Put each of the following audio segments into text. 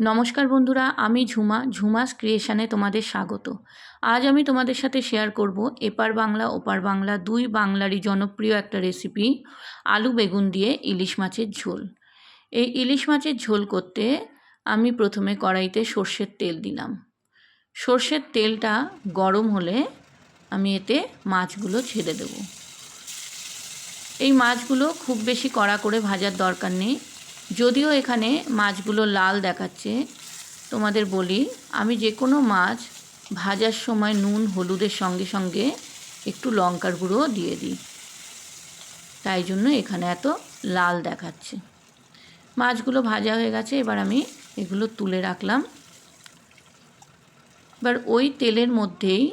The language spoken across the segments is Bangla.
নমস্কার বন্ধুরা, আমি ঝুমাস ক্রিয়েশনে তোমাদের স্বাগত। আজ আমি তোমাদের সাথে শেয়ার করব এপার বাংলা ওপার বাংলা দুই বাংলারই জনপ্রিয় একটা রেসিপি, আলু বেগুন দিয়ে ইলিশ মাছের ঝোল। এই ইলিশ মাছের ঝোল করতে আমি প্রথমে কড়াইতে সর্ষের তেল দিলাম। সর্ষের তেলটা গরম হলে আমি এতে মাছগুলো ছেড়ে দেব। এই মাছগুলো খুব বেশি কড়া করে ভাজার দরকার নেই। যদিও এখানে মাছগুলো লাল দেখাচ্ছে, তোমাদের বলি আমি যে কোনো মাছ ভাজার সময় নুন হলুদের সঙ্গে সঙ্গে একটু লঙ্কার গুঁড়ো দিয়ে দিই, তাই জন্য এখানে এত লাল দেখাচ্ছে। মাছগুলো ভাজা হয়ে গেছে, এবার আমি এগুলো তুলে রাখলাম। এবার ওই তেলের মধ্যেই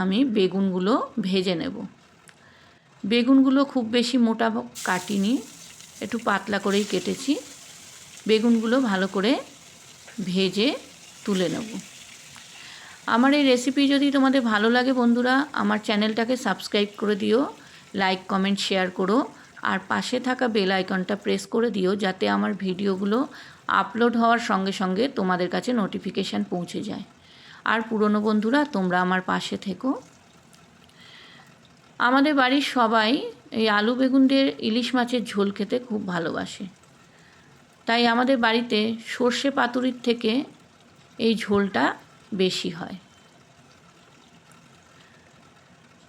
আমি বেগুনগুলো ভেজে নেব। বেগুনগুলো খুব বেশি মোটা কাটিনি, একটু পাতলা করেই কেটেছি। বেগুনগুলো ভালো করে ভেজে তুলে নেব। আমার এই রেসিপি যদি তোমাদের ভালো লাগে বন্ধুরা, আমার চ্যানেলটাকে সাবস্ক্রাইব করে দিও, লাইক কমেন্ট শেয়ার করো, আর পাশে থাকা বেল আইকনটা প্রেস করে দিও যাতে আমার ভিডিওগুলো আপলোড হওয়ার সঙ্গে সঙ্গে তোমাদের কাছে নোটিফিকেশান পৌঁছে যায়। আর পুরনো বন্ধুরা, তোমরা আমার পাশে থেকো। আমাদের বাড়ির সবাই এই আলু বেগুন দিয়ে ইলিশ মাছের ঝোল খেতে খুব ভালোবাসে, তাই আমাদের বাড়িতে সর্ষে পাতুরির থেকে এই ঝোলটা বেশি হয়।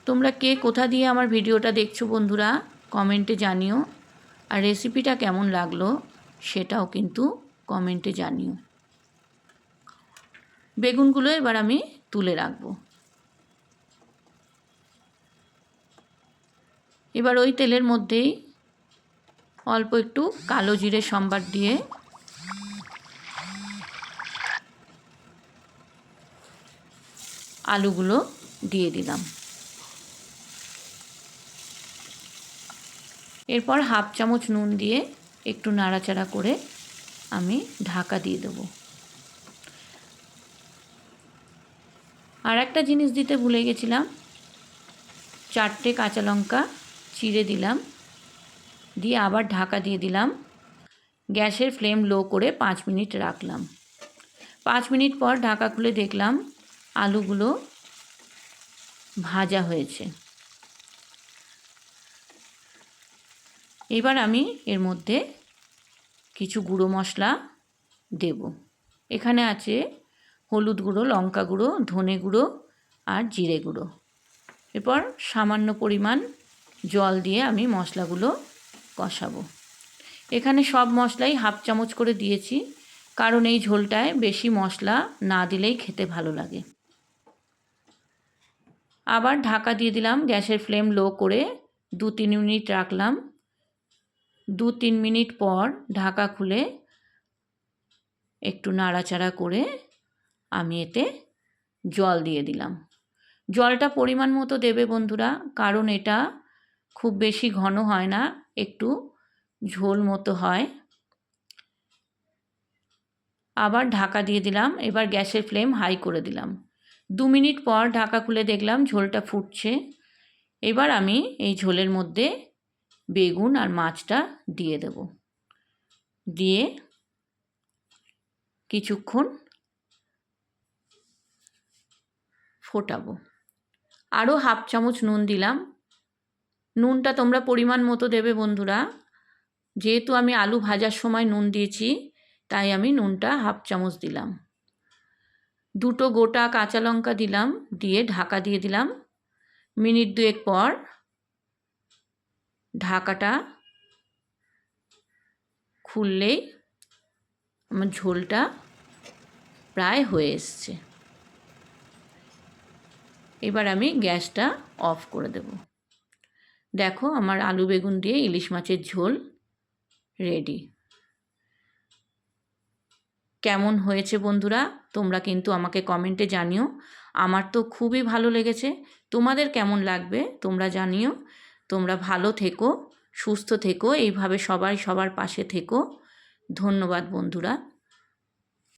তোমরা কে কোথা দিয়ে আমার ভিডিওটা দেখছো বন্ধুরা, কমেন্টে জানিও। আর রেসিপিটা কেমন লাগলো সেটাও কিন্তু কমেন্টে জানিও। বেগুনগুলো এবার আমি তুলে রাখবো। এবার ওই তেলের মধ্যেই অল্প একটু কালো জিরে সম্বার দিয়ে আলুগুলো দিয়ে দিলাম। এরপর হাফ চামচ নুন দিয়ে একটু নাড়াচাড়া করে আমি ঢাকা দিয়ে দেবো। আর একটা জিনিস দিতে ভুলে গেছিলাম, 4টে কাঁচা লঙ্কা চিড়ে দিলাম, দিয়ে আবার ঢাকা দিয়ে দিলাম। গ্যাসের ফ্লেম লো করে 5 মিনিট রাখলাম। 5 মিনিট পর ঢাকা খুলে দেখলাম আলুগুলো ভাজা হয়েছে। এবার আমি এর মধ্যে কিছু গুঁড়ো মশলা দেব। এখানে আছে হলুদ গুঁড়ো, লঙ্কা গুঁড়ো, ধনে গুঁড়ো আর জিরে গুঁড়ো। এরপর সামান্য পরিমাণ জল দিয়ে আমি মশলাগুলো কষাবো। এখানে সব মশলাই হাফ চামচ করে দিয়েছি, কারণ এই ঝোলটায় বেশি মশলা না দিলেই খেতে ভালো লাগে। আবার ঢাকা দিয়ে দিলাম, গ্যাসের ফ্লেম লো করে 2-3 মিনিট রাখলাম। 2-3 মিনিট পর ঢাকা খুলে একটু নাড়াচাড়া করে আমি এতে জল দিয়ে দিলাম। জলটা পরিমাণ মতো দেবে বন্ধুরা, কারণ এটা খুব বেশি ঘন হয় না, একটু ঝোল মতো হয়। আবার ঢাকা দিয়ে দিলাম। এবার গ্যাসের ফ্লেম হাই করে দিলাম। 2 মিনিট পর ঢাকা খুলে দেখলাম ঝোলটা ফুটছে। এবার আমি এই ঝোলের মধ্যে বেগুন আর মাছটা দিয়ে দেব। দিয়ে কিছুক্ষণ ফোটাবো। আরও হাফ চামচ নুন দিলাম। নুনটা তোমরা পরিমাণ মতো দেবে বন্ধুরা। যেহেতু আমি আলু ভাজার সময় নুন দিয়েছি, তাই আমি নুনটা হাফ চামচ দিলাম। 2টো গোটা কাঁচা লঙ্কা দিলাম, দিয়ে ঢাকা দিয়ে দিলাম। মিনিট 2 পর ঢাকাটা খুললেই আমার ঝোলটা প্রায় হয়ে এসছে। এবার আমি গ্যাসটা অফ করে দেব। দেখো আমার আলু বেগুন দিয়ে ইলিশ মাছের ঝোল রেডি। কেমন হয়েছে বন্ধুরা, তোমরা কিন্তু আমাকে কমেন্টে জানিও। আমার তো খুবই ভালো লেগেছে, তোমাদের কেমন লাগবে তোমরা জানিও। তোমরা ভালো থেকো, সুস্থ থেকো, এইভাবে সবাই সবার পাশে থেকো। ধন্যবাদ বন্ধুরা।